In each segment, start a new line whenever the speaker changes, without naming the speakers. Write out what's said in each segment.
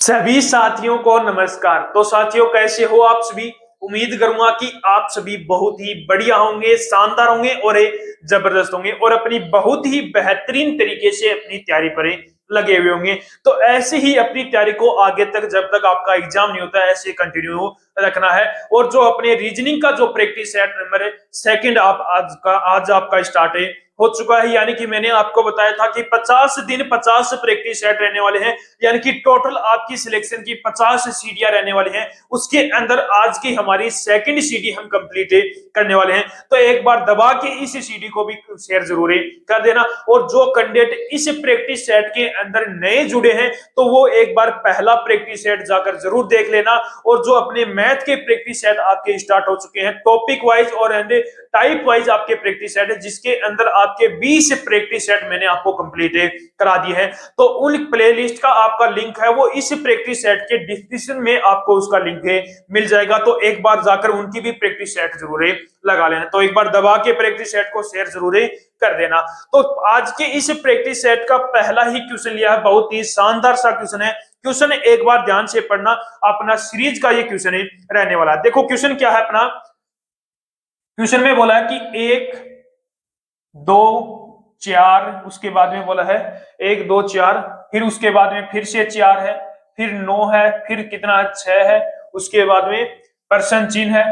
सभी साथियों को नमस्कार। तो साथियों, कैसे हो आप सभी? उम्मीद करूंगा कि आप सभी बहुत ही बढ़िया होंगे, शानदार होंगे और जबरदस्त होंगे और अपनी बहुत ही बेहतरीन तरीके से अपनी तैयारी पर लगे हुए होंगे। तो ऐसे ही अपनी तैयारी को आगे तक, जब तक आपका एग्जाम नहीं होता, ऐसे कंटिन्यू रखना है। और जो अपने रीजनिंग का जो प्रैक्टिस सेट नंबर सेकंड आज आपका स्टार्ट हो चुका है। यानी कि मैंने आपको बताया था कि 50 दिन 50 प्रैक्टिस सेट रहने वाले हैं, यानी कि टोटल आपकी सिलेक्शन की 50 सीढ़ियां रहने वाली हैं। उसके अंदर आज की हमारी सेकंड सीढ़ी हम कंप्लीट करने वाले हैं। तो एक बार दबा के इस सीढ़ी को भी शेयर जरूर कर देना। और जो कैंडिडेट इस प्रैक्टिस सेट के अंदर नए जुड़े हैं, तो वो एक बार पहला प्रैक्टिस सेट जाकर जरूर देख लेना। और जो अपने मैथ के प्रैक्टिस सेट आपके स्टार्ट हो चुके हैं, टॉपिक वाइज और टाइप वाइज आपके प्रैक्टिस सेट है, जिसके अंदर आपके 20 प्रैक्टिस सेट मैंने आपको कंप्लीट करा दिए हैं। तो उन प्लेलिस्ट का आपका लिंक है, वो इस प्रैक्टिस सेट के डिस्क्रिप्शन में आपको उसका लिंक मिल जाएगा। तो एक बार जाकर उनकी भी प्रैक्टिस सेट जरूर लगा लेना। तो एक बार दबा के प्रैक्टिस सेट को शेयर जरूर कर देना। तो आज के इस प्रैक्टिस सेट का पहला ही क्वेश्चन लिया है, बहुत ही शानदार सा क्वेश्चन है। क्वेश्चन एक बार ध्यान से पढ़ना, अपना सीरीज का ये क्वेश्चन रहने वाला है। देखो क्वेश्चन क्या है अपना। क्वेश्चन में बोला है कि 1 2 4, उसके बाद में बोला है 1 2 4, फिर उसके बाद में फिर से 4 है, फिर 9 है, फिर कितना 6 है, उसके बाद में परसेंट चिन्ह है,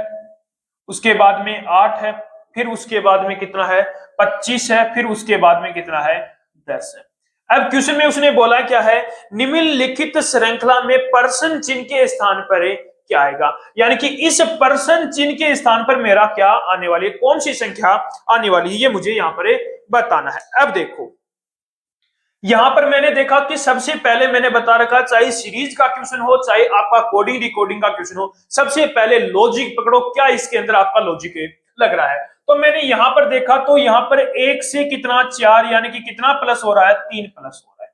उसके बाद में 8 है, फिर उसके बाद में कितना है 25 है, फिर उसके बाद में कितना है 10 है। अब क्वेश्चन में उसने बोला क्या है, निम्नलिखित श्रृंखला में परसेंट चिन्ह के स्थान पर क्या आएगा। यानी कि इस परसेंट चिन्ह के स्थान पर मेरा क्या आने वाली है, कौन सी संख्या आने वाली है, ये मुझे यहां पर बताना है। अब देखो यहां पर मैंने देखा कि सबसे पहले मैंने बता रखा, चाहे सीरीज का क्वेश्चन हो, चाहे आपका कोडिंग डिकोडिंग का क्वेश्चन हो, सबसे पहले लॉजिक पकड़ो, क्या इसके अंदर आपका लॉजिक लग रहा है। तो मैंने यहां पर देखा, तो यहां पर 1 से कितना 4, यानी कि कितना प्लस हो रहा है, 3 प्लस हो रहा है।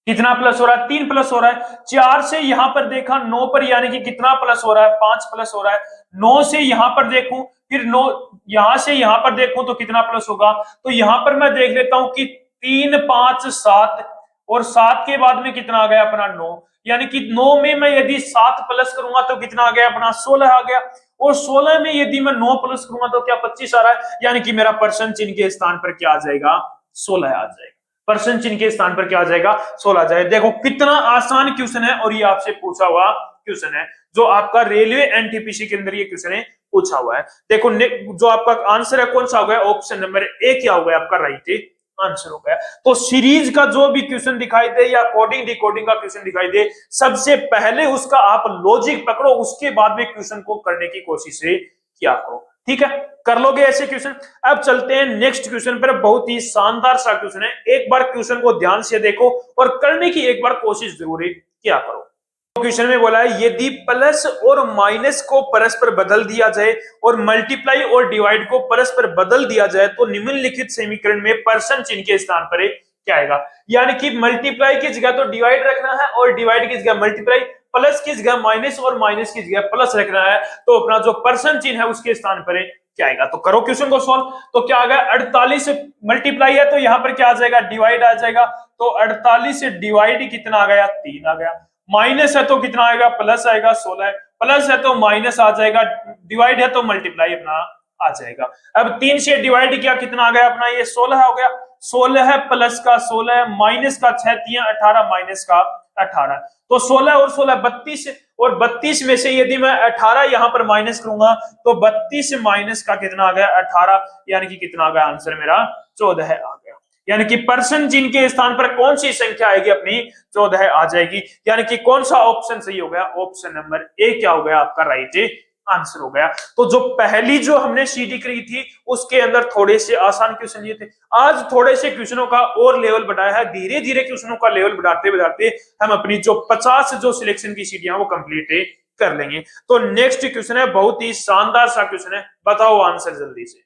कितना प्लस हो रहा है, 3 प्लस हो रहा है। 4 से यहां पर देखा 9 पर, यानी कि कितना प्लस हो रहा है, 5 प्लस हो रहा है। 9 से यहां पर देखूं, फिर 9 यहां से यहां पर देखूं तो कितना प्लस होगा। तो यहां पर मैं देख लेता हूं कि 3 5 7, और 7 के बाद में कितना आ गया अपना 9, यानी कि 9 में मैं यदि 7 प्लस करूंगा तो कितना आ गया अपना 16 आ गया। और 16 में यदि मैं 9 प्लस करूंगा तो क्या 25 आ रहा है। यानी कि मेरा परसेंट चिन्ह के स्थान पर क्या आ जाएगा, 16 आ जाएगा। परसेंट चिन्ह के स्थान पर क्या आ जाएगा, 16 आ जाएगा। देखो कितना आसान क्वेश्चन है, और ये आपसे पूछा हुआ क्वेश्चन है, जो आपका रेलवे एनटीपीसी के अंदर ये क्वेश्चन है पूछा हुआ है। देखो जो आपका आंसर है कौन सा हो गया, ऑप्शन नंबर ए क्या हो गया आपका राइट आंसर हो गया। तो सीरीज का जो भी क्वेश्चन दिखाई दे या कोडिंग डिकोडिंग का क्वेश्चन दिखाई दे, सबसे पहले उसका आप लॉजिक पकड़ो, उसके बाद में क्वेश्चन को करने की कोशिश किया करो। ठीक है, कर लोगे ऐसे क्वेश्चन। अब चलते हैं नेक्स्ट क्वेश्चन पर, बहुत ही शानदार सा क्वेश्चन है। एक बार क्वेश्चन को ध्यान से देखो और करने की एक बार कोशिश जरूर किया करो। क्वेश्चन में बोला है, यदि प्लस और माइनस को परस्पर बदल दिया जाए और मल्टीप्लाई और डिवाइड को परस्पर बदल दिया जाए, तो निम्नलिखित समीकरण में परसेंट चिन्ह के स्थान पर क्या आएगा। यानी कि मल्टीप्लाई की जगह तो डिवाइड रखना है, और डिवाइड की जगह मल्टीप्लाई, प्लस की जगह माइनस और माइनस की जगह प्लस रखना है। तो अपना जो परसेंट चिन्ह है उसके स्थान पर क्या आएगा। तो करो क्वेश्चन को सॉल्व। तो क्या आ गया, 48 मल्टीप्लाई है तो यहां पर क्या आ जाएगा, डिवाइड आ जाएगा। तो 48 से डिवाइड कितना आ गया, 3 आ गया। माइनस है तो कितना आएगा, प्लस आएगा, 16 है। प्लस है तो माइनस आ जाएगा, डिवाइड है तो मल्टीप्लाई अपना आ जाएगा। अब 3 से डिवाइड किया, कितना आ गया अपना, ये 16 हो गया। 16 है प्लस का 16 है, माइनस का 6 3 18, माइनस का 18। तो 16 और 16 32, और 32 में से यदि मैं 18 यहां पर माइनस करूंगा तो 32 माइनस का कितना आ गया 18, यानी कि कितना आ गया आंसर मेरा 14 आ गया। यानी कि परसेंट चिन्ह के स्थान पर कौन सी संख्या आएगी अपनी, 14 आ जाएगी। यानी कि कौन सा ऑप्शन सही हो गया, ऑप्शन नंबर ए क्या हो गया आपका राइट आंसर हो गया। तो जो पहली जो हमने सीडी करी थी उसके अंदर थोड़े से आसान क्वेश्चन ये थे। आज थोड़े से क्वेश्चनों का और लेवल बढ़ाया है, धीरे धीरे क्वेश्चनों का लेवल बढ़ाते बढ़ाते हम अपनी जो 50 जो सिलेक्शन की सीढ़ियां वो कंप्लीट कर लेंगे। तो नेक्स्ट क्वेश्चन है, बहुत ही शानदार सा क्वेश्चन है, बताओ आंसर जल्दी से।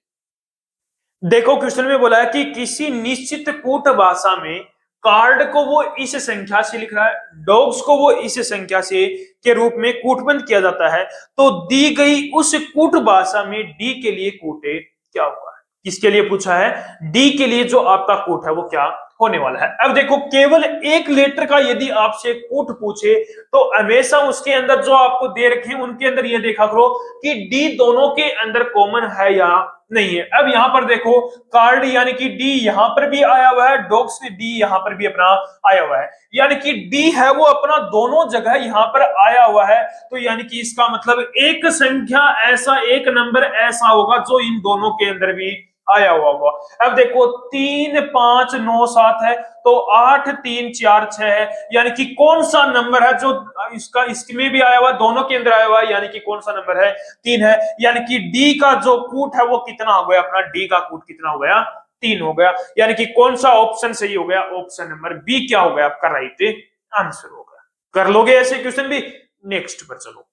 देखो क्वेश्चन में बोला है कि किसी निश्चित कूट भाषा में कार्ड को वो इस संख्या से लिख रहा है, डॉग्स को वो इस संख्या से के रूप में कूटबंद किया जाता है, तो दी गई उस कूट भाषा में डी के लिए कूट क्या होगा। किसके लिए पूछा है, डी के लिए जो आपका कूट है वो क्या होने वाला है। अब देखो केवल एक लेटर का यदि आपसे कूट पूछे तो हमेशा उसके अंदर जो आपको दे रखे हैं उनके अंदर ये देखा करो कि डी दोनों के अंदर कॉमन है या नहीं है। अब यहां पर देखो कार्ड यानी कि डी यहां पर भी आया हुआ है, डॉग्स डी यहां पर भी अपना आया हुआ है, यानी कि डी है वो अपना दोनों जगह यहां पर आया हुआ है। तो यानी कि इसका मतलब एक संख्या ऐसा, एक नंबर ऐसा होगा जो इन दोनों के अंदर भी आया हुआ होगा। अब देखो 3 5 9 7 है तो 8 3 4 6 है, यानी कि कौन सा नंबर है जो इसका इसमें भी आया हुआ है, दोनों के अंदर आया हुआ है, यानी कि कौन सा नंबर है 3 है, यानी कि डी का जो कूट है वो कितना हो गया अपना, डी का कूट कितना हो गया 3 हो गया, यानी कि कौन सा ऑप्शन सही हो गया, ऑप्शन नंबर बी क्या हो गया आपका राइट आंसर हो गया। कर लोगे ऐसे क्वेश्चन भी। नेक्स्ट पर चलो,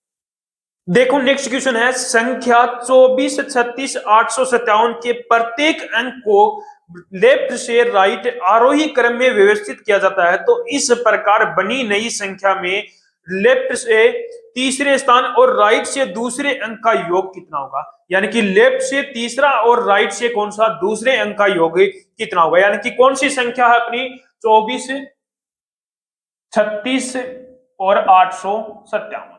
देखो नेक्स्ट क्वेश्चन है संख्या 24 36 857 के प्रत्येक अंक को लेफ्ट से राइट आरोही क्रम में व्यवस्थित किया जाता है तो इस प्रकार बनी नई संख्या में लेफ्ट से तीसरे स्थान और राइट से दूसरे अंक का योग कितना होगा, यानी कि लेफ्ट से तीसरा और राइट से कौन सा दूसरे अंक का योग कितना होगा, यानी कि कौन सी संख्या है अपनी 24 36 और 857,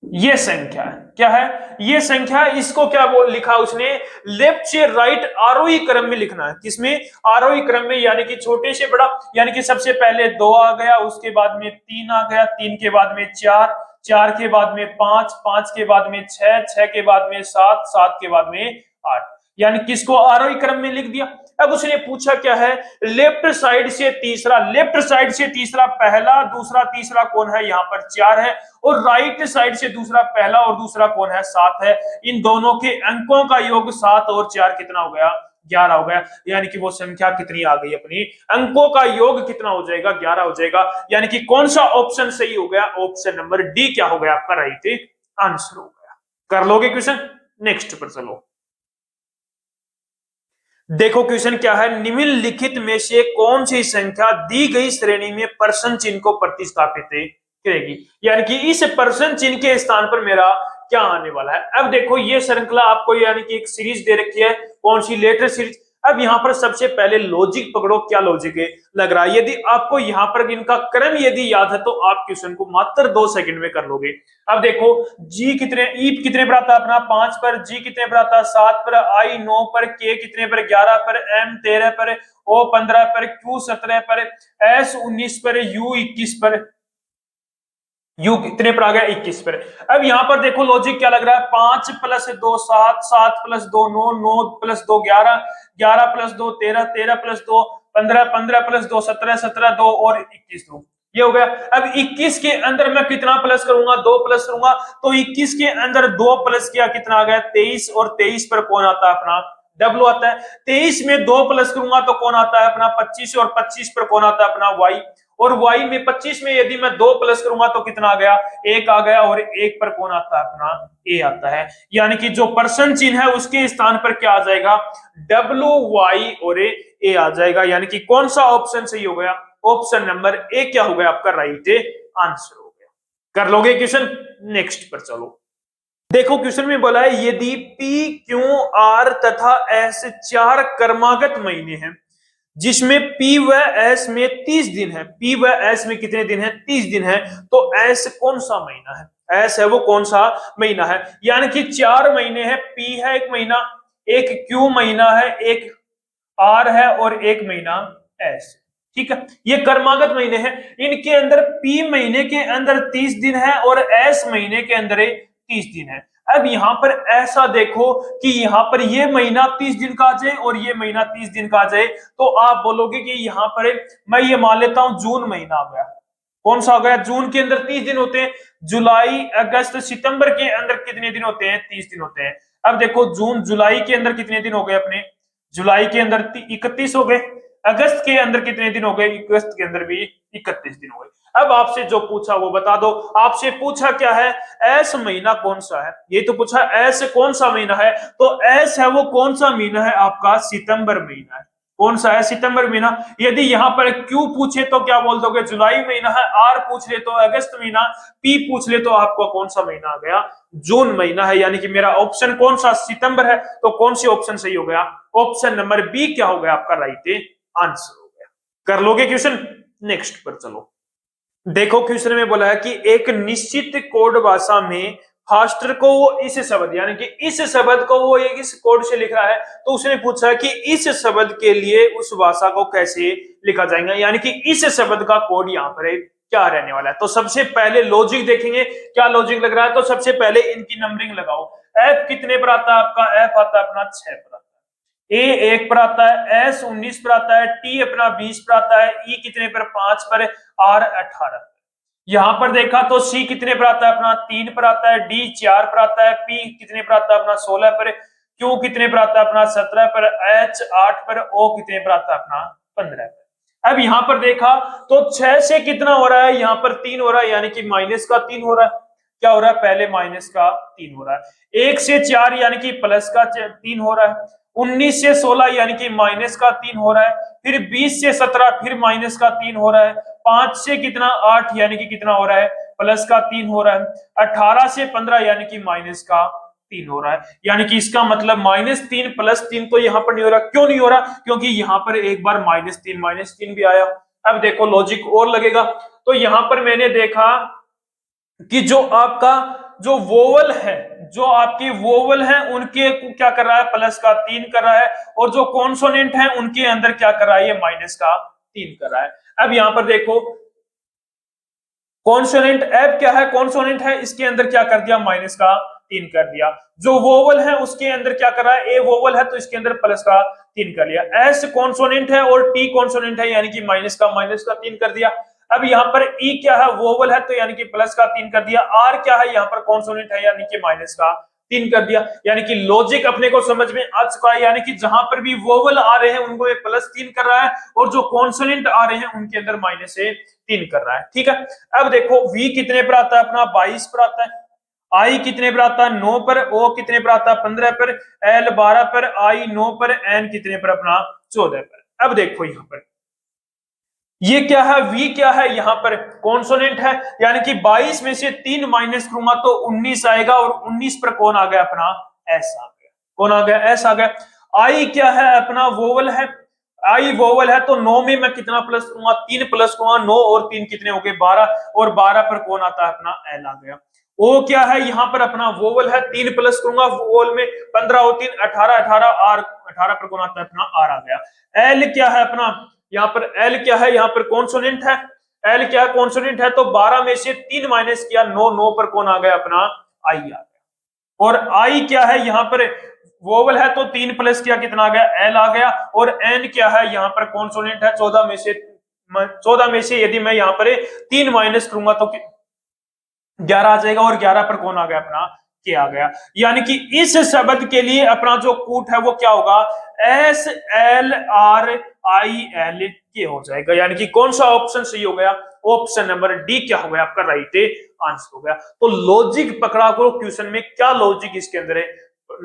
ये संख्या है, क्या है ये संख्या, इसको क्या बोल लिखा उसने, लेफ्ट से राइट आरोही क्रम में लिखना है, किसमें आरोही क्रम में, यानी कि छोटे से बड़ा, यानी कि सबसे पहले 2 आ गया, उसके बाद में 3 आ गया, 3 के बाद में 4, 4 के बाद में 5, 5 के बाद में 6, 6 के बाद में 7, 7 के बाद में 8, यानी किसको आरोही क्रम में लिख दिया। अब उसने पूछा क्या है, लेफ्ट साइड से तीसरा, लेफ्ट साइड से तीसरा पहला दूसरा तीसरा कौन है, यहाँ पर 4 है, और राइट साइड से दूसरा पहला और दूसरा कौन है 7 है, इन दोनों के अंकों का योग 7 और 4 कितना हो गया 11 हो गया, यानी कि वो संख्या कितनी आ गई अपनी, अंकों का योग कितना हो जाएगा 11 हो जाएगा, यानी कि कौन सा ऑप्शन सही हो गया, ऑप्शन नंबर डी क्या हो गया आपका राइट आंसर हो गया। कर लोगे क्वेश्चन। नेक्स्ट पर चलो, देखो क्वेश्चन क्या है, निम्नलिखित में से कौन सी संख्या दी गई श्रेणी में प्रश्न चिन्ह को प्रतिस्थापित करेगी, यानी कि इस प्रश्न चिन्ह के स्थान पर मेरा क्या आने वाला है। अब देखो ये श्रृंखला आपको यानी कि एक सीरीज दे रखी है, कौन सी लेटर सीरीज। अब यहाँ पर सबसे पहले लॉजिक पकड़ो, क्या लॉजिक है लग रहा है, यदि आपको यहाँ पर इनका क्रम यदि याद है तो आप क्वेश्चन को मात्र 2 सेकंड में कर लोगे। अब देखो जी कितने, ई कितने पर आता है अपना 5 पर, जी कितने पर आता है 7 पर, आई 9 पर, के कितने पर 11 पर, एम 13 पर, ओ 15 पर, क्यू 17 पर, एस 19 पर, यू 21 पर, यू कितने पर आ गया 21 पर। अब यहां पर देखो लॉजिक क्या लग रहा है, 5 + 2 7, 7 + 2 9, 9 + 2 11, 11 + 2 13, 13 + 2 15, 15 + 2 17, 17 2 और 21 2, ये हो गया। अब 21 के अंदर मैं कितना प्लस करूंगा, 2 प्लस करूंगा, तो 21 के अंदर 2 प्लस किया कितना आ गया 23, और 23 पर कौन आता है अपना डब्ल्यू आता है, 23 में 2 प्लस करूंगा तो कौन आता है अपना 25, और 25 पर कौन आता है अपना वाई, और y में 25 में यदि मैं 2 प्लस करूंगा तो कितना आ गया 1 आ गया, और 1 पर कौन आता है अपना a आता है, यानी कि जो प्रश्न चिन्ह है उसके स्थान पर क्या आ जाएगा w y और a आ जाएगा, यानी कि कौन सा ऑप्शन सही हो गया, ऑप्शन नंबर ए क्या हो गया आपका राइट आंसर हो गया। कर लोगे क्वेश्चन। नेक्स्ट पर चलो, देखो क्वेश्चन में बोला है यदि पी क्यू आर तथा एस 4 क्रमागत महीने हैं जिसमें P व S में 30 दिन है, P व S में कितने दिन है 30 दिन है, तो S कौन सा महीना है, S है वो कौन सा महीना है, यानी कि 4 महीने हैं, P है एक महीना, एक Q महीना है, एक R है और एक महीना S, ठीक है, ये कर्मागत महीने हैं, इनके अंदर P महीने के अंदर 30 दिन है और S महीने के अंदर 30 दिन है। अब यहां पर ऐसा देखो कि यहां पर ये महीना 30 दिन का आ जाए और ये महीना 30 दिन का आ जाए, तो आप बोलोगे कि यहां पर मैं ये मान लेता हूं जून महीना आ गया, कौन सा आ गया, जून के अंदर 30 दिन होते हैं, जुलाई अगस्त सितंबर के अंदर कितने दिन होते हैं 30 दिन होते हैं। अब देखो जून जुलाई के अंदर कितने दिन हो गए अपने, जुलाई के अंदर 31 हो गए, अगस्त के अंदर कितने दिन हो गए, अगस्त के अंदर भी 31 दिन हो गए। अब आपसे जो पूछा वो बता दो, आपसे पूछा क्या है एस महीना कौन सा है, ये तो पूछा एस कौन सा महीना है, तो एस है वो कौन सा महीना है आपका सितंबर महीना है, कौन सा है सितंबर महीना। यदि यहां पर क्यू पूछे तो क्या बोल दोगे जुलाई महीना है, आर पूछ ले तो अगस्त महीना, पी पूछ ले तो आपको कौन सा महीना आ गया जून महीना है, यानी कि मेरा ऑप्शन कौन सा सितंबर है, तो कौन सी ऑप्शन सही हो गया, ऑप्शन नंबर बी क्या हो गया आपका राइट आंसर हो गया। कर लोगे क्वेश्चन? नेक्स्ट पर चलो। देखो क्वेश्चन में बोला है कि एक निश्चित कोड भाषा में फास्टर को वो इस शब्द यानी कि इस शब्द को वो एक इस कोड से लिख रहा है, तो उसने पूछा है कि इस शब्द के लिए उस भाषा को कैसे लिखा जाएगा, यानी कि इस शब्द का कोड यहाँ पर क्या रहने वाला है। तो सबसे पहले लॉजिक देखेंगे, क्या लॉजिक लग रहा है। तो सबसे पहले इनकी नंबरिंग लगाओ। एफ कितने पर आता है आपका? एफ आता है अपना 6 पर आता है, ए 1 पर आता है, एस 19 पर आता है, टी अपना 20 पर आता है, ई कितने पर? 5 पर, आर 18। यहां पर देखा तो सी कितने पर आता है अपना? 3 पर आता है, डी 4 पर आता है, पी कितने पर आता है अपना? 16 पर, क्यू कितने पर आता है अपना? 17 पर, एच 8 पर, ओ कितने पर आता है अपना? 15 पर। अब यहां पर देखा तो 6 से कितना हो रहा है? यहां पर 3 हो रहा है, यानी कि माइनस का 3 हो रहा है। क्या हो रहा है? पहले माइनस का 3 हो रहा है। 1 से 4 यानी कि प्लस का 3 हो रहा है। 19 से 16 यानी कि माइनस का 3 हो रहा है। फिर 20 से 17 फिर माइनस का 3 हो रहा है। 5 से कितना? 8 यानी कि कितना हो रहा है? प्लस का 3 हो रहा है। 18 से 15 यानी कि माइनस का 3 हो रहा है। यानी कि इसका मतलब -3 प्लस 3 तो यहाँ पर नहीं हो रहा। क्यों नहीं हो रहा? क्योंकि यहाँ पर एक बार -3 भी आया। अब देखो लॉजिक और लगेगा। तो यहाँ पर मैंने देखा कि जो आपका जो वोवल है, जो आपकी वोवल है उनके क्या कर रहा है? प्लस का 3 कर रहा है, और जो कॉन्सोनेंट है उनके अंदर क्या कर रहा है? ये माइनस का 3 कर रहा है। अब यहां पर देखो कॉन्सोनेंट एफ क्या है? कॉन्सोनेंट है, इसके अंदर क्या कर दिया? माइनस का 3 कर दिया। जो वोवल है उसके अंदर क्या कर रहा है? ए वोवल है तो इसके अंदर प्लस का 3 कर लिया। एस कॉन्सोनेंट है और टी कॉन्सोनेंट है, यानी कि माइनस का 3 कर दिया। अब यहाँ पर ई क्या है? वोवल है तो यानी कि प्लस का 3 कर दिया। आर क्या है? यहाँ पर कॉन्सोनेंट है यानी कि माइनस का 3 कर दिया। यानी कि लॉजिक अपने को समझ में आ चुका है, यानी कि जहां पर भी वोवल आ रहे हैं उनको ये +3 कर रहा है, और जो कॉन्सोनेंट आ रहे हैं उनके अंदर -3 कर रहा है। ठीक है। अब देखो वी कितने पर आता है अपना? 22 पर आता है। आई कितने पर आता है? 9 पर। ओ कितने पर आता है? 15 पर। एल 12 पर, आई 9 पर, एन कितने पर अपना? 14 पर। अब देखो यहाँ पर ये क्या है? v क्या है? यहाँ पर कॉन्सोनेंट है, यानी कि 22 में से 3 माइनस करूंगा तो 19 आएगा, और 19 पर कौन आ गया अपना? s आ गया। कौन आ गया? s आ गया। i क्या है? अपना वोवल है। i वोवल है तो 9 में मैं कितना प्लस करूंगा? 3 प्लस करूंगा। 9 और 3 कितने हो गए? 12, और 12 पर कौन आता है अपना? l आ गया। o क्या है? यहाँ पर अपना वोवल है, 3 प्लस करूंगा वोवल में, 15 और 3 18, 18 आर 18 पर कौन आता है अपना? r आ गया। l क्या है अपना? यहाँ पर एल क्या है? यहाँ पर कॉन्सोनेंट है। एल क्या है? कॉन्सोनेंट है तो 12 में से 3 माइनस किया, 9, 9 पर कौन आ गया अपना? आई आ गया। और आई क्या है? यहाँ पर वोवल है तो 3 प्लस किया, कितना आ गया? एल आ गया। और एन क्या है? यहाँ पर कॉन्सोनेंट है, 14 में से यदि मैं यहाँ पर 3 माइनस करूंगा तो 11 आ जाएगा, और 11 पर कौन आ गया अपना? के आ गया। यानी कि इस शब्द के लिए अपना जो कूट है वो क्या होगा? S L R I L के हो जाएगा। यानी कि कौन सा ऑप्शन सही हो गया? ऑप्शन नंबर डी क्या हो गया आपका? राइट आंसर हो गया। तो लॉजिक पकड़ा करो क्वेश्चन में, क्या लॉजिक इसके अंदर है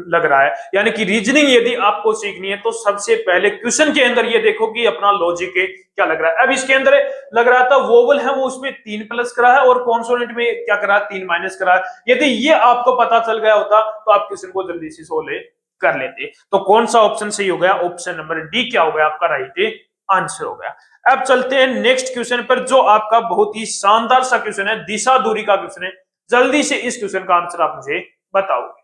लग रहा है। यानी कि रीजनिंग यदि आपको सीखनी है तो सबसे पहले क्वेश्चन के अंदर ये देखो कि अपना लॉजिक क्या लग रहा है। अब इसके अंदर लग रहा था वोवल है वो उसमें 3 प्लस करा है, और कॉन्सोनेंट में क्या करा? 3 माइनस करा है। यदि ये आपको पता चल गया होता तो आप क्वेश्चन को जल्दी से सोल्व कर लेते। तो कौन सा ऑप्शन सही हो गया? ऑप्शन नंबर डी क्या हो गया आपका? राइट आंसर हो गया। अब चलते हैं नेक्स्ट क्वेश्चन पर, जो आपका बहुत ही शानदार सा क्वेश्चन है, दिशा दूरी का क्वेश्चन है। जल्दी से इस क्वेश्चन का आंसर आप मुझे बताओगे।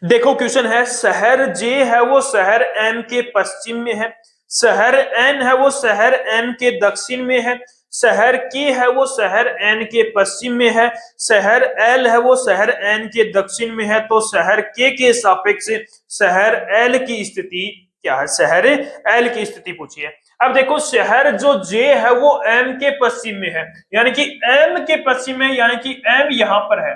देखो क्वेश्चन है, शहर जे है वो शहर एन के पश्चिम में है, शहर एन है वो शहर एन के दक्षिण में है, शहर के है वो शहर एन के पश्चिम में है, शहर एल है वो शहर एन के दक्षिण में है। तो शहर के सापेक्ष शहर एल की स्थिति क्या है? शहर एल की स्थिति पूछिए। अब देखो शहर जो जे है वो एम के पश्चिम में है, यानी कि एम के पश्चिम में, यानी कि एम यहां पर है।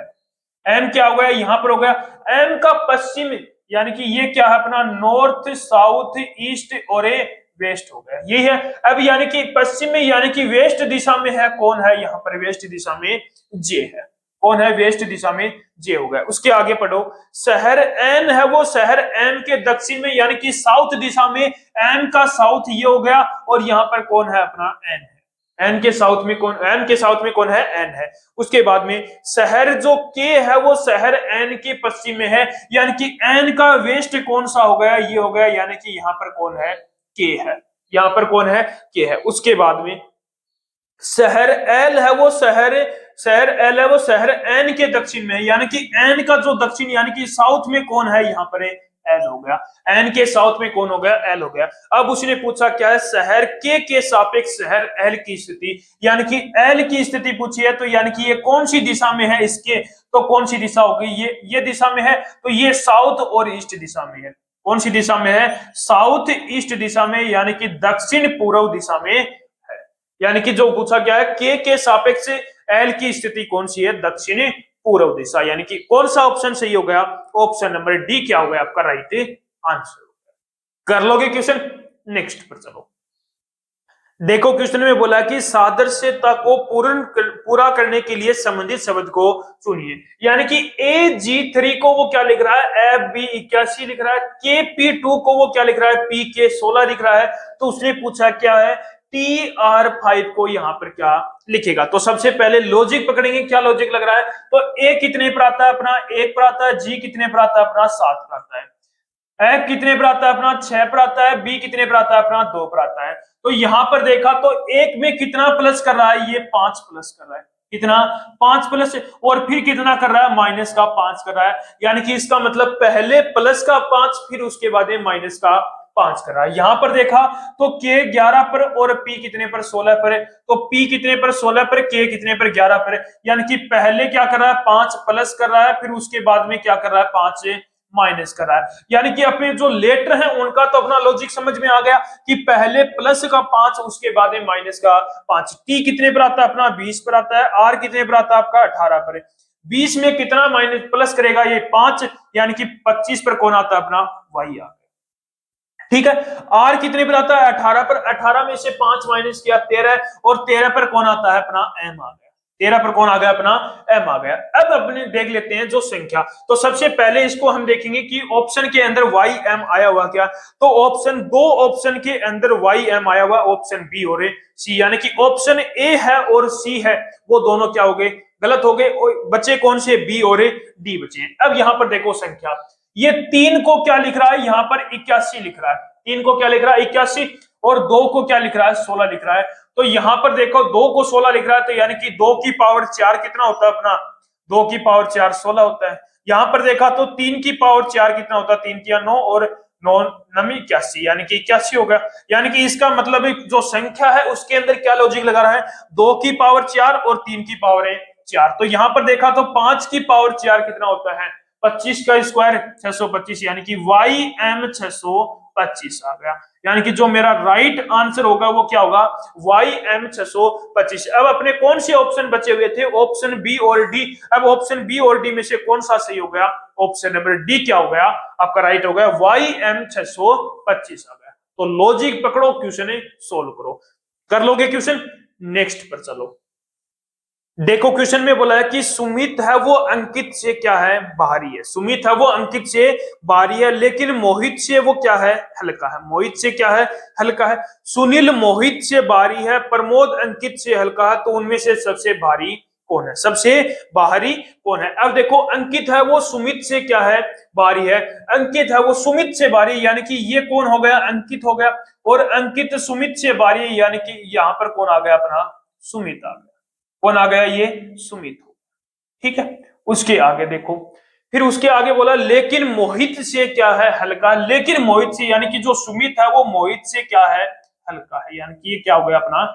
एम क्या हो गया? यहां पर हो गया। एम का पश्चिम यानी कि ये क्या है अपना? नॉर्थ साउथ ईस्ट और ए वेस्ट हो गया, ये है। अब यानी कि पश्चिम में यानी कि वेस्ट दिशा में है कौन है? यहाँ पर वेस्ट दिशा में जे है। कौन है? वेस्ट दिशा में जे हो गया। उसके आगे पढ़ो, शहर एन है वो शहर एम के दक्षिण में, यानी कि साउथ दिशा में, एम का साउथ ये हो गया, और यहाँ पर कौन है अपना? एन है। एन के साउथ में कौन? एन के साउथ में कौन है? एन है। उसके बाद में शहर जो के है वो शहर एन के पश्चिम में है, यानी कि एन का वेस्ट कौन सा हो गया? ये हो गया, यानी कि यहाँ पर कौन है? के है। यहाँ पर कौन है, के है। उसके बाद में शहर एल है वो शहर एल है वो शहर एन के दक्षिण में है, यानी कि एन का जो दक्षिण यानी कि साउथ में कौन है, यहाँ पर एल हो गया। एन के साउथ में कौन हो गया, एल हो गया। अब उसने पूछा क्या है, शहर के सापेक्ष शहर एल की स्थिति, यानी कि एल की स्थिति पूछी है, तो यानी कि ये कौन सी दिशा में है इसके, तो कौन सी दिशा होगी, ये दिशा में है, तो ये साउथ और ईस्ट दिशा में है। कौन सी दिशा में है, साउथ ईस्ट दिशा में, यानी कि दक्षिण पूर्व दिशा में है। यानी कि जो पूछा गया है के सापेक्ष एल की स्थिति कौन सी है, दक्षिण पूर्व दिशा, यानी कि कौन सा ऑप्शन सही हो गया, ऑप्शन नंबर डी क्या हो गया आपका राइट आंसर। कर लोगे क्वेश्चन, नेक्स्ट पर चलो। देखो क्वेश्चन में बोला कि सादृश्यता को पूरा करने के लिए संबंधित शब्द को चुनिए, यानी कि AG3 को वो क्या लिख रहा है, FB81 लिख रहा है, KP2 को वो क्या लिख रहा है, PK16 लिख रहा है, तो उसने पूछा क्या है, TR5 को यहाँ पर क्या लिखेगा। तो सबसे पहले लॉजिक पकड़ेंगे, क्या लॉजिक लग रहा है, तो A कितने पर आता है अपना, 1 पर आता है, G कितने पर आता है अपना, 7 पर आता है, F कितने पर आता है अपना, 6 पर आता है, B कितने पर आता है अपना, 2 पर आता है। तो यहां पर देखा तो एक में कितना प्लस कर रहा है, ये 5 प्लस कर रहा है, कितना 5 प्लस, और फिर कितना कर रहा है, माइनस का 5 कर रहा है, यानी कि इसका मतलब पहले प्लस का 5 फिर उसके बाद माइनस का 5 कर रहा है। यहां पर देखा तो K 11 पर और P कितने पर, 16 पर है, तो P कितने पर, 16 पर, K कितने पर, 11 पर, यानी कि पहले क्या कर रहा है, 5 प्लस कर रहा है, फिर उसके बाद में क्या कर रहा है, 5 माइनस कर रहा है। यानी कि अपने जो लेटर हैं उनका तो अपना लॉजिक समझ में आ गया कि पहले प्लस का 5 उसके बाद में माइनस का 5। टी कितने पर आता है अपना, 20 पर आता है, आर कितने पर आता है आपका, 18 पर। 20 में कितना माइनस प्लस करेगा, ये 5, यानी कि 25 पर कौन आता है अपना, वाई आ गया। ठीक है, आर कितने पर आता है, 18 पर, 18 में से 5 माइनस किया 13, और 13 पर कौन आता है अपना, एम आ गया। 13 पर कौन आ गया अपना, एम आ गया। अब अपने देख लेते हैं जो संख्या, तो सबसे पहले इसको हम देखेंगे कि ऑप्शन के अंदर वाई एम आया हुआ क्या, तो ऑप्शन दो ऑप्शन के अंदर वाई एम आया हुआ, ऑप्शन बी और सी, यानी कि ऑप्शन ए है और सी है वो दोनों क्या हो गए, गलत हो गए, बचे कौन से, बी और डी बचे। अब यहां पर देखो संख्या, ये 3 को क्या लिख रहा है, यहां पर 81 लिख रहा है, 3 को क्या लिख रहा है, 81, और 2 को क्या लिख रहा है, 16 लिख रहा है। तो यहां पर देखो 2 को 16 लिख रहा है, तो यानी कि 2 की पावर 4 कितना होता है अपना, 2 की पावर 4 16 होता है। यहां पर देखा तो 3 की पावर 4 कितना होता है, 3 किया 9, और 9 नमी 81, यानी कि 81 हो गया। यानी कि इसका मतलब जो संख्या है उसके अंदर क्या लॉजिक लगा रहा है, 2 की पावर 4 और 3 की पावर 4। तो यहां पर देखा तो 5 की पावर 4 कितना होता है, 25 का स्क्वायर 625, यानी कि वाई एम 625 आ गया। यानी कि जो मेरा राइट आंसर होगा वो क्या होगा, वाई एम 625। अब अपने कौन से ऑप्शन बचे हुए थे, ऑप्शन बी और डी। अब ऑप्शन बी और डी में से कौन सा सही हो गया, ऑप्शन नंबर डी क्या हो गया आपका राइट हो गया, वाई एम 625 आ गया। तो लॉजिक पकड़ो, क्वेश्चन सोल्व करो। कर लोगे क्वेश्चन, नेक्स्ट पर चलो। देखो क्वेश्चन में बोला है कि सुमित है वो अंकित से क्या है, बाहरी है। सुमित है वो अंकित से बाहरी है, लेकिन मोहित से वो क्या है, हल्का है। मोहित से क्या है, हल्का है। सुनील मोहित से बाहरी है, प्रमोद अंकित से हल्का है, तो उनमें से सबसे भारी कौन है, सबसे बाहरी कौन है। अब देखो अंकित है वो सुमित से क्या है, बाहरी है। अंकित है वो सुमित से बाहरी, यानी कि ये कौन हो गया, अंकित हो गया, और अंकित सुमित से बाहरी, यानी कि यहां पर कौन आ गया अपना, सुमित आ गया। कौन आ गया, ये सुमित हो। ठीक है, उसके आगे देखो, फिर उसके आगे बोला लेकिन मोहित से क्या है, हल्का। लेकिन मोहित से, यानी कि जो सुमित है वो मोहित से क्या है, हल्का है, यानी कि ये क्या हो गया अपना,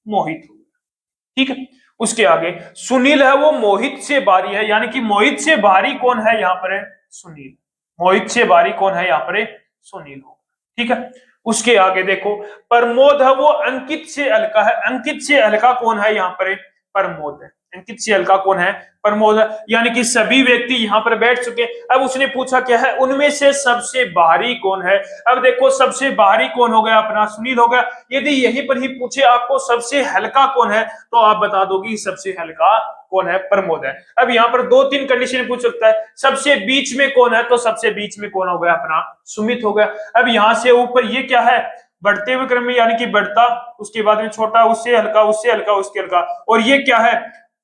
मोहित हो गया। ठीक है, उसके आगे सुनील है वो मोहित से भारी है, यानी कि मोहित से भारी कौन है यहाँ पर है, सुनील। मोहित से भारी कौन है यहाँ पर, सुनील हो। ठीक है, उसके आगे देखो प्रमोद है वो अंकित से हल्का है। अंकित से हल्का कौन है यहाँ पर, प्रमोद है। अंकित से हल्का कौन है, प्रमोद है। यानी कि सभी व्यक्ति यहाँ पर बैठ चुके। अब उसने पूछा क्या है, उनमें से सबसे बाहरी कौन है। अब देखो सबसे बाहरी कौन हो गया अपना, सुनील हो गया। यदि यहीं पर ही पूछे आपको सबसे हल्का कौन है, तो आप बता दोगे सबसे हल्का कौन है, प्रमोद है। अब यहाँ पर 2-3 कंडीशन पूछ सकता है, सबसे बीच में कौन है, तो सबसे बीच में कौन हो गया अपना, सुमित हो गया। अब यहाँ से ऊपर ये क्या है, बढ़ते हुए क्रम में, यानी कि बढ़ता, उसके बाद में छोटा, उससे हल्का, उससे हल्का, उसके हल्का, और ये क्या है,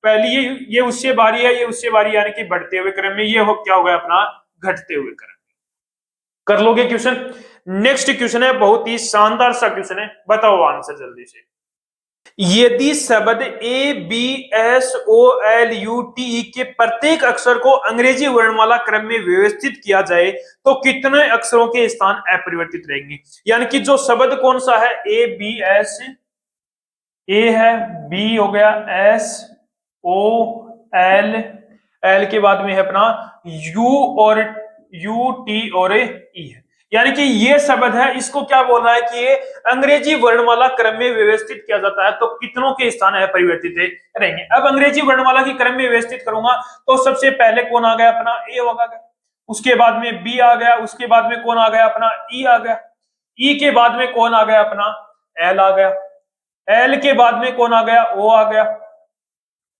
पहली ये उससे बारी है, ये उससे बारी, यानी कि बढ़ते हुए क्रम में, ये क्या हो गया अपना, घटते हुए क्रम। कर लोगे क्वेश्चन। नेक्स्ट क्वेश्चन है, बहुत ही शानदार सा क्वेश्चन है, बताओ आंसर जल्दी से। यदि शब्द A B S O L U T E के प्रत्येक अक्षर को अंग्रेजी वर्णमाला क्रम में व्यवस्थित किया जाए तो कितने अक्षरों के स्थान अपरिवर्तित रहेंगे। यानी कि जो शब्द कौन सा है, ए बी एस, ए है, बी हो गया, एस ओ एल, एल के बाद में है अपना यू और यू टी और ई है। यानी कि ये शब्द है, इसको क्या बोल रहा है कि ये अंग्रेजी वर्णमाला क्रम में व्यवस्थित किया जाता है तो कितनों के स्थान अपरिवर्तित रहेंगे। अब अंग्रेजी वर्णमाला की क्रम में व्यवस्थित करूंगा तो सबसे पहले कौन आ गया, अपना ए होगा, उसके बाद में बी आ गया, उसके बाद में कौन आ गया, अपना ई आ गया, ई के बाद में कौन आ गया, अपना एल आ गया, एल के बाद में कौन आ गया, ओ आ गया,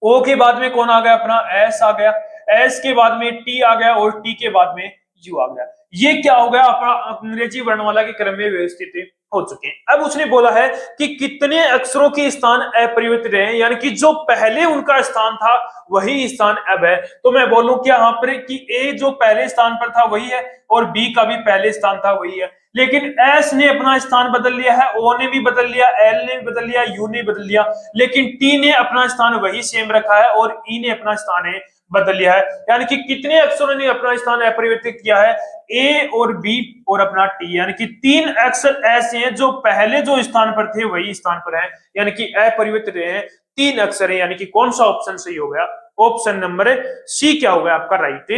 ओ के बाद में कौन आ गया, अपना एस आ गया, एस के बाद में टी आ गया और टी के बाद में यू आ गया। ये क्या हो गया, अपना अंग्रेजी वर्णमाला के क्रम में व्यवस्थित हो चुके हैं। अब उसने बोला है कि कितने अक्षरों के स्थान अपरिवर्तित रहे, यानी कि जो पहले उनका स्थान था वही स्थान अब है। तो मैं बोलूं क्या यहाँ पर कि ए जो पहले स्थान पर था वही है और बी का भी पहले स्थान था वही है, लेकिन एस ने अपना स्थान बदल लिया है, ओ ने भी बदल लिया, एल ने भी बदल लिया, यू ने बदल लिया, लेकिन टी ने अपना स्थान वही सेम रखा है और ई ने अपना स्थान बदल लिया है। यानी कि कितने अक्षरों ने अपना स्थान अपरिवर्तित किया है, ए और बी और अपना टी, यानी कि 3 अक्षर ऐसे हैं जो पहले जो स्थान पर थे वही स्थान पर है, यानी कि अपरिवर्तित रहे हैं 3 अक्षर है। यानी कि कौन सा ऑप्शन सही हो गया, ऑप्शन नंबर सी क्या होगा आपका राइट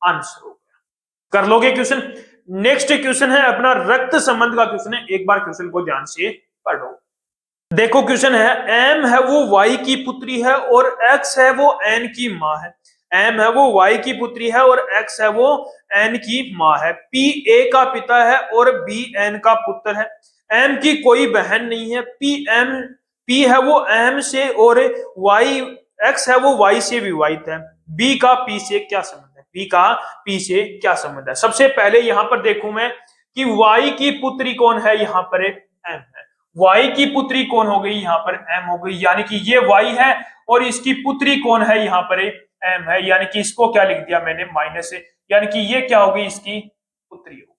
आंसर हो गया। कर लोगे क्वेश्चन। नेक्स्ट क्वेश्चन है अपना रक्त संबंध का क्वेश्चन है, एक बार क्वेश्चन को ध्यान से पढ़ो। देखो क्वेश्चन है, एम है वो वाई की पुत्री है और एक्स है वो एन की माँ है। एम है वो वाई की पुत्री है और एक्स है वो एन की माँ है। पी ए का पिता है और बी एन का पुत्र है। एम की कोई बहन नहीं है। पी है वो एम से और वाई, एक्स है वो वाई से विवाहित है। बी का पी से क्या संबंध है, बी का पी से क्या संबंध है। सबसे पहले यहां पर देखूं मैं कि वाई की पुत्री कौन है, यहां पर एम है। वाई की पुत्री कौन हो गई, यहाँ पर एम हो गई, यानी कि ये वाई है और इसकी पुत्री कौन है, यहाँ पर एम है, यानी कि इसको क्या लिख दिया मैंने माइनस है, यानी कि ये क्या होगी, इसकी पुत्री हो।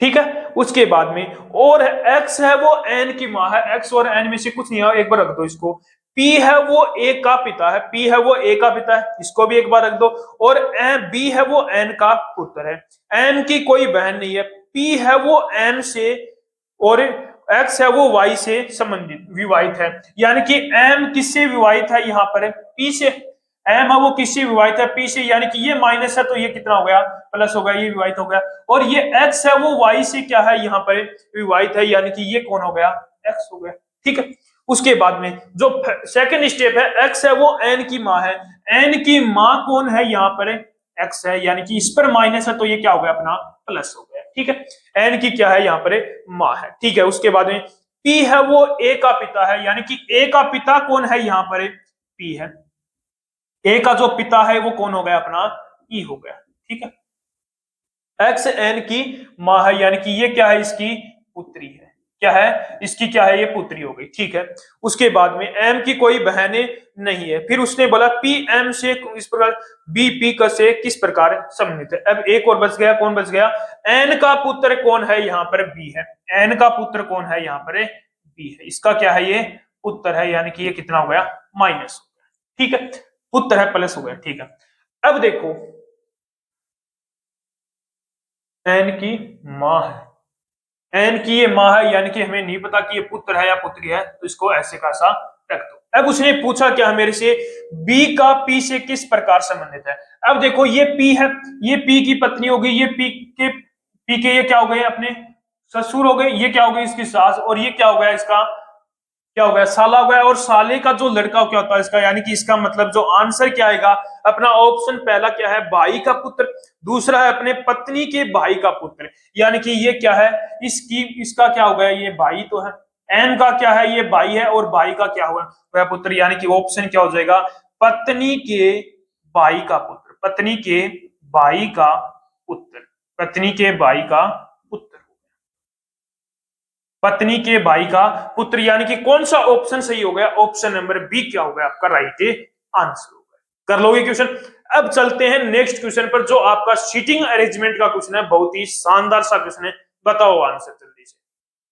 ठीक है, उसके बाद में और एक्स है वो एन की माँ है। एक्स और एन में से कुछ नहीं है, एक बार रख दो इसको। पी है वो ए का पिता है, पी है वो ए का पिता है, इसको भी एक बार रख दो। और बी है वो एन का पुत्र है। एन की कोई बहन नहीं है। पी है वो एम से और एक्स है वो वाई से संबंधित विवाहित है, यानी कि एम किससे विवाहित है, यहाँ पर है पी से। एम है वो किससे विवाहित है, पी से, यानी कि ये माइनस है तो ये कितना हो गया, प्लस हो गया, ये विवाहित हो गया। और ये एक्स है वो वाई से क्या है, यहाँ पर विवाहित है, यानी कि ये कौन हो गया, एक्स हो गया। ठीक है, उसके बाद में जो सेकंड स्टेप है, एक्स है वो एन की माँ है। एन की माँ कौन है, यहाँ पर एक्स है, यानी कि इस पर माइनस है तो ये क्या हो गया, अपना प्लस हो गया। ठीक है, एन की क्या है, यहाँ पर माँ है। ठीक है, उसके बाद में पी है वो ए का पिता है, यानी कि ए का पिता कौन है, यहाँ पर पी है। ए का जो पिता है वो कौन हो गया, अपना ई हो गया। ठीक है, एक्स एन की माँ है, यानी कि ये क्या है, इसकी पुत्री है। क्या है, इसकी क्या है, ये पुत्री हो गई। ठीक है, उसके बाद में एम की कोई बहनें नहीं है। फिर उसने बोला पी एम से इस प्रकार, बी पी का से किस प्रकार संबंधित है। अब एक और बच गया, कौन बच गया, एन का पुत्र कौन है, यहाँ पर बी है। एन का पुत्र कौन है, यहाँ पर बी है, इसका क्या है, ये पुत्र है, यानी कि ये कितना हो गया, माइनस हो गया। ठीक है, पुत्र है प्लस हो गया। ठीक है, अब देखो एन की माँ है, एन की ये माँ है, यानी कि हमें नहीं पता कि ये पुत्र है या पुत्री है, तो इसको ऐसे का सा रख दो। अब उसने पूछा क्या मेरे से, बी का पी से किस प्रकार संबंधित है। अब देखो ये पी है, ये पी की पत्नी हो गई, ये पी के ये क्या हो गए, अपने ससुर हो गए, ये क्या हो गई, इसकी सास, और ये क्या हो गया, इसका क्या हो गया, साला हो गया। और साले का जो लड़का क्या होता है इसका, यानी कि इसका मतलब जो आंसर क्या आएगा अपना, ऑप्शन पहला क्या है, भाई का पुत्र, दूसरा है अपने पत्नी के भाई का पुत्र, यानी कि ये क्या है, इसका क्या हो गया, ये भाई तो है। एन का क्या है, ये भाई है, और भाई का क्या हुआ, वह पुत्र, यानी कि ऑप्शन क्या हो जाएगा, पत्नी के भाई का पुत्र, पत्नी के भाई का पुत्र, पत्नी के भाई का पुत्र, पत्नी के भाई का पुत्र, यानी कि कौन सा ऑप्शन सही हो गया, ऑप्शन नंबर बी क्या हो गया आपका राइट आंसर हो गया। कर लोगे क्वेश्चन। अब चलते हैं नेक्स्ट क्वेश्चन पर, जो आपका सीटिंग अरेंजमेंट का क्वेश्चन है, बहुत ही शानदार सा क्वेश्चन है, बताओ आंसर जल्दी से।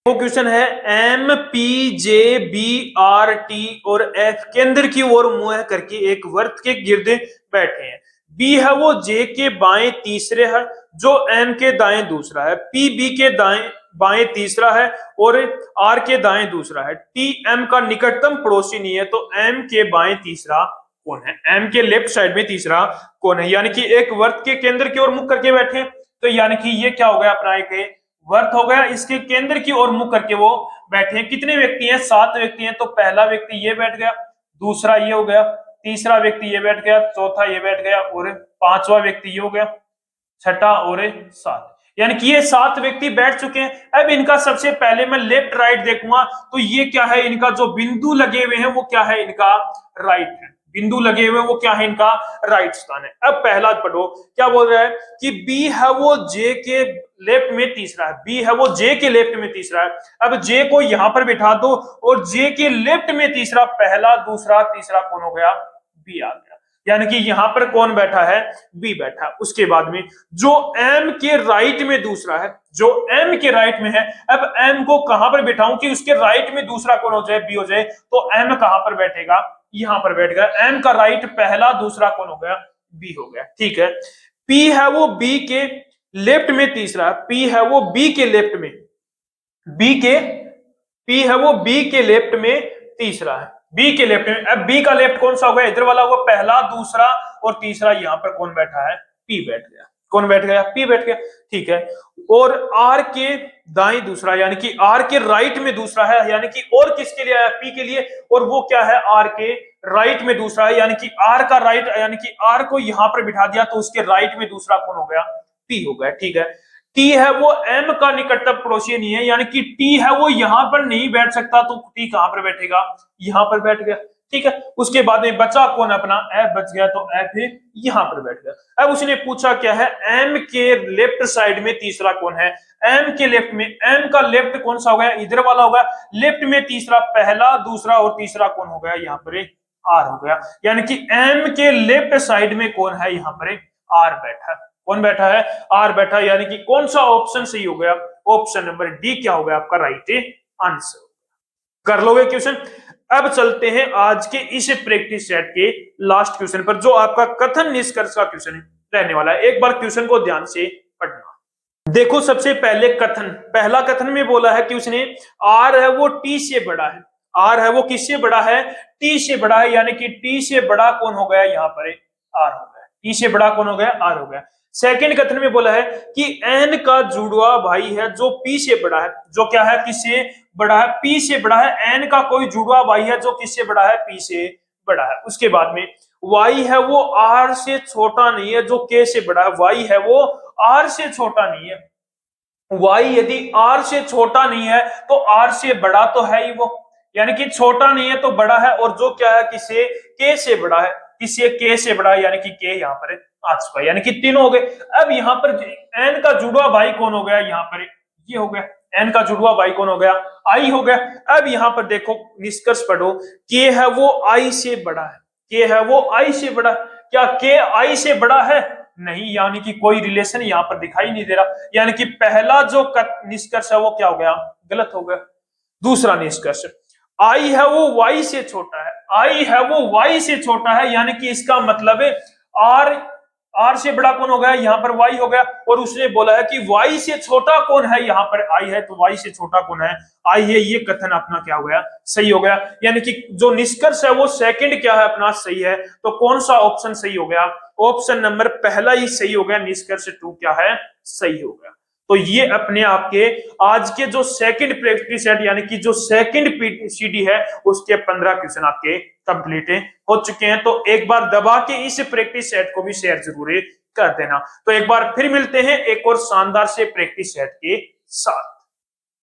वो क्वेश्चन है M P J B R T और एफ केंद्र की ओर मुंह करके एक वर्त के गिर्द बैठे हैं। बी है वो जे के बाएं तीसरे है, जो एम के दाएं दूसरा है, पी बी के दाएं बाएं तीसरा है और आर के दाएं दूसरा है। टी एम का निकटतम पड़ोसी नहीं है, तो एम के बाएं तीसरा कौन है? एम के लेफ्ट साइड में तीसरा कौन है? यानी कि एक वर्त के केंद्र की ओर मुख करके बैठे हैं, तो यानी कि ये क्या हो गया अपना एक वर्त हो गया, इसके केंद्र की ओर मुख करके वो बैठे हैं। कितने व्यक्ति हैं? 7 व्यक्ति हैं। तो पहला व्यक्ति ये बैठ गया, दूसरा ये हो गया, तीसरा व्यक्ति ये बैठ गया, चौथा ये बैठ गया और पांचवा व्यक्ति ये हो गया, छठा और 7। यानी कि ये 7 व्यक्ति बैठ चुके हैं। अब इनका सबसे पहले मैं लेफ्ट राइट देखूंगा, तो ये क्या है? इनका जो बिंदु लगे हुए हैं वो क्या है? इनका राइट है। बिंदु लगे हुए वो क्या है? इनका राइट स्थान है। अब पहला पढ़ो, क्या बोल रहा है कि बी है वो जे के लेफ्ट में तीसरा है। बी है वो जे के लेफ्ट में तीसरा है। अब जे को यहां पर बिठा दो और जे के लेफ्ट में तीसरा, पहला दूसरा तीसरा कौन हो गया? बी आ गया। यानी कि यहां पर कौन बैठा है? बी बैठा। उसके बाद में जो एम के राइट में दूसरा है, जो एम के राइट में है, अब एम को कहां पर बैठाऊं कि उसके राइट में दूसरा कौन हो जाए? बी हो जाए। तो एम कहां पर बैठेगा? यहां पर बैठ गया। एम का राइट पहला दूसरा कौन हो गया? बी हो गया। ठीक है। पी है वो बी के लेफ्ट में तीसरा, पी है वो बी के लेफ्ट में, बी के पी है वो बी के लेफ्ट में तीसरा है, बी के लेफ्ट में। अब बी का लेफ्ट कौन सा होगा? इधर वाला होगा, पहला दूसरा और तीसरा। यहां पर कौन बैठा है? पी बैठ गया। कौन बैठ गया? पी बैठ गया। ठीक है। और आर के दाएं दूसरा, यानी कि आर के राइट में दूसरा है, यानी कि और किसके लिए आया? पी के लिए। और वो क्या है? आर के राइट में दूसरा है, यानी कि आर का राइट, यानी कि आर को यहां पर बिठा दिया, तो उसके राइट में दूसरा कौन हो गया? पी हो गया। ठीक है। टी है वो एम का निकटतम पड़ोसी नहीं है, यानी कि टी है वो यहां पर नहीं बैठ सकता, तो टी कहां पर बैठेगा? यहां पर बैठ गया। ठीक है। उसके बाद में बचा कौन? अपना एफ बच गया, तो एफ यहां पर बैठ गया। अब उसने पूछा क्या है? एम के लेफ्ट साइड में तीसरा कौन है? एम के लेफ्ट में, एम का लेफ्ट कौन सा हो गया? इधर वाला होगा। लेफ्ट में तीसरा, पहला दूसरा और तीसरा कौन हो गया? यहाँ पर आर हो गया। यानी कि एम के लेफ्ट साइड में कौन है? यहाँ पर आर बैठा। कौन बैठा है? आर बैठा। यानी कि कौन सा ऑप्शन सही हो गया? ऑप्शन नंबर डी क्या हो गया आपका राइट आंसर। कर लोगे क्वेश्चन। अब चलते हैं आज के इस प्रैक्टिस सेट के लास्ट क्वेश्चन पर, जो आपका कथन निष्कर्ष का क्वेश्चन रहने वाला है। एक बार क्वेश्चन को ध्यान से पढ़ना। देखो, सबसे पहले कथन, पहला कथन में बोला है कि उसने आर है वो टी से बड़ा है। आर है वो किससे बड़ा है? टी से बड़ा है। यानी कि टी से बड़ा कौन हो गया? यहाँ पर आर हो गया। टी से बड़ा कौन हो गया? आर हो गया। सेकंड कथन में बोला है कि एन का जुड़वा भाई है जो पी से बड़ा है। जो क्या है? किससे बड़ा है? पी से बड़ा है। एन का कोई जुड़वा भाई है जो किससे बड़ा है? पी से बड़ा है। उसके बाद में वाई है वो आर से छोटा नहीं है, जो के से बड़ा है। वाई है वो आर से छोटा नहीं है। वाई यदि आर से छोटा नहीं है तो आर से बड़ा तो है ही वो, यानी कि छोटा नहीं है तो बड़ा है। और जो क्या है? किससे? के से बड़ा है। किससे? के से बड़ा है, यानी कि के यहाँ पर आ चुका है। यानी कि तीनों हो गए। अब यहाँ पर एन का जुड़वा भाई कौन हो गया? यहाँ पर ये हो गया। एन का जुड़वा भाई कौन हो गया? आई हो गया। अब यहाँ पर देखो, निष्कर्ष पढ़ो। के है वो आई से बड़ा है। के है वो आई से बड़ा। क्या के आई से बड़ा है? नहीं, यानी कि कोई रिलेशन यहाँ पर दिखाई नहीं दे रहा। यानी कि पहला जो निष्कर्ष है वो क्या हो गया? गलत हो गया। दूसरा निष्कर्ष, आई है वो वाई से छोटा है। आई है वो वाई से छोटा है, यानी कि इसका मतलब है आर, आर से बड़ा कौन हो गया? यहाँ पर वाई हो गया। और उसने बोला है कि वाई से छोटा कौन है? यहाँ पर आई है, तो वाई से छोटा कौन है? आई है। ये कथन अपना क्या हो गया? सही हो गया। यानी कि जो निष्कर्ष है वो सेकंड क्या है अपना? सही है। तो कौन सा ऑप्शन सही हो गया? ऑप्शन नंबर पहला ही सही हो गया। निष्कर्ष 2 क्या है? सही हो गया। तो ये अपने आपके आज के जो सेकंड प्रैक्टिस सेट, यानी कि जो सेकंड पीसीडी है, उसके 15 क्वेश्चन आपके कंप्लीट हो चुके हैं। तो एक बार दबा के इस प्रैक्टिस सेट को भी शेयर जरूर कर देना। तो एक बार फिर मिलते हैं एक और शानदार से प्रैक्टिस सेट के साथ।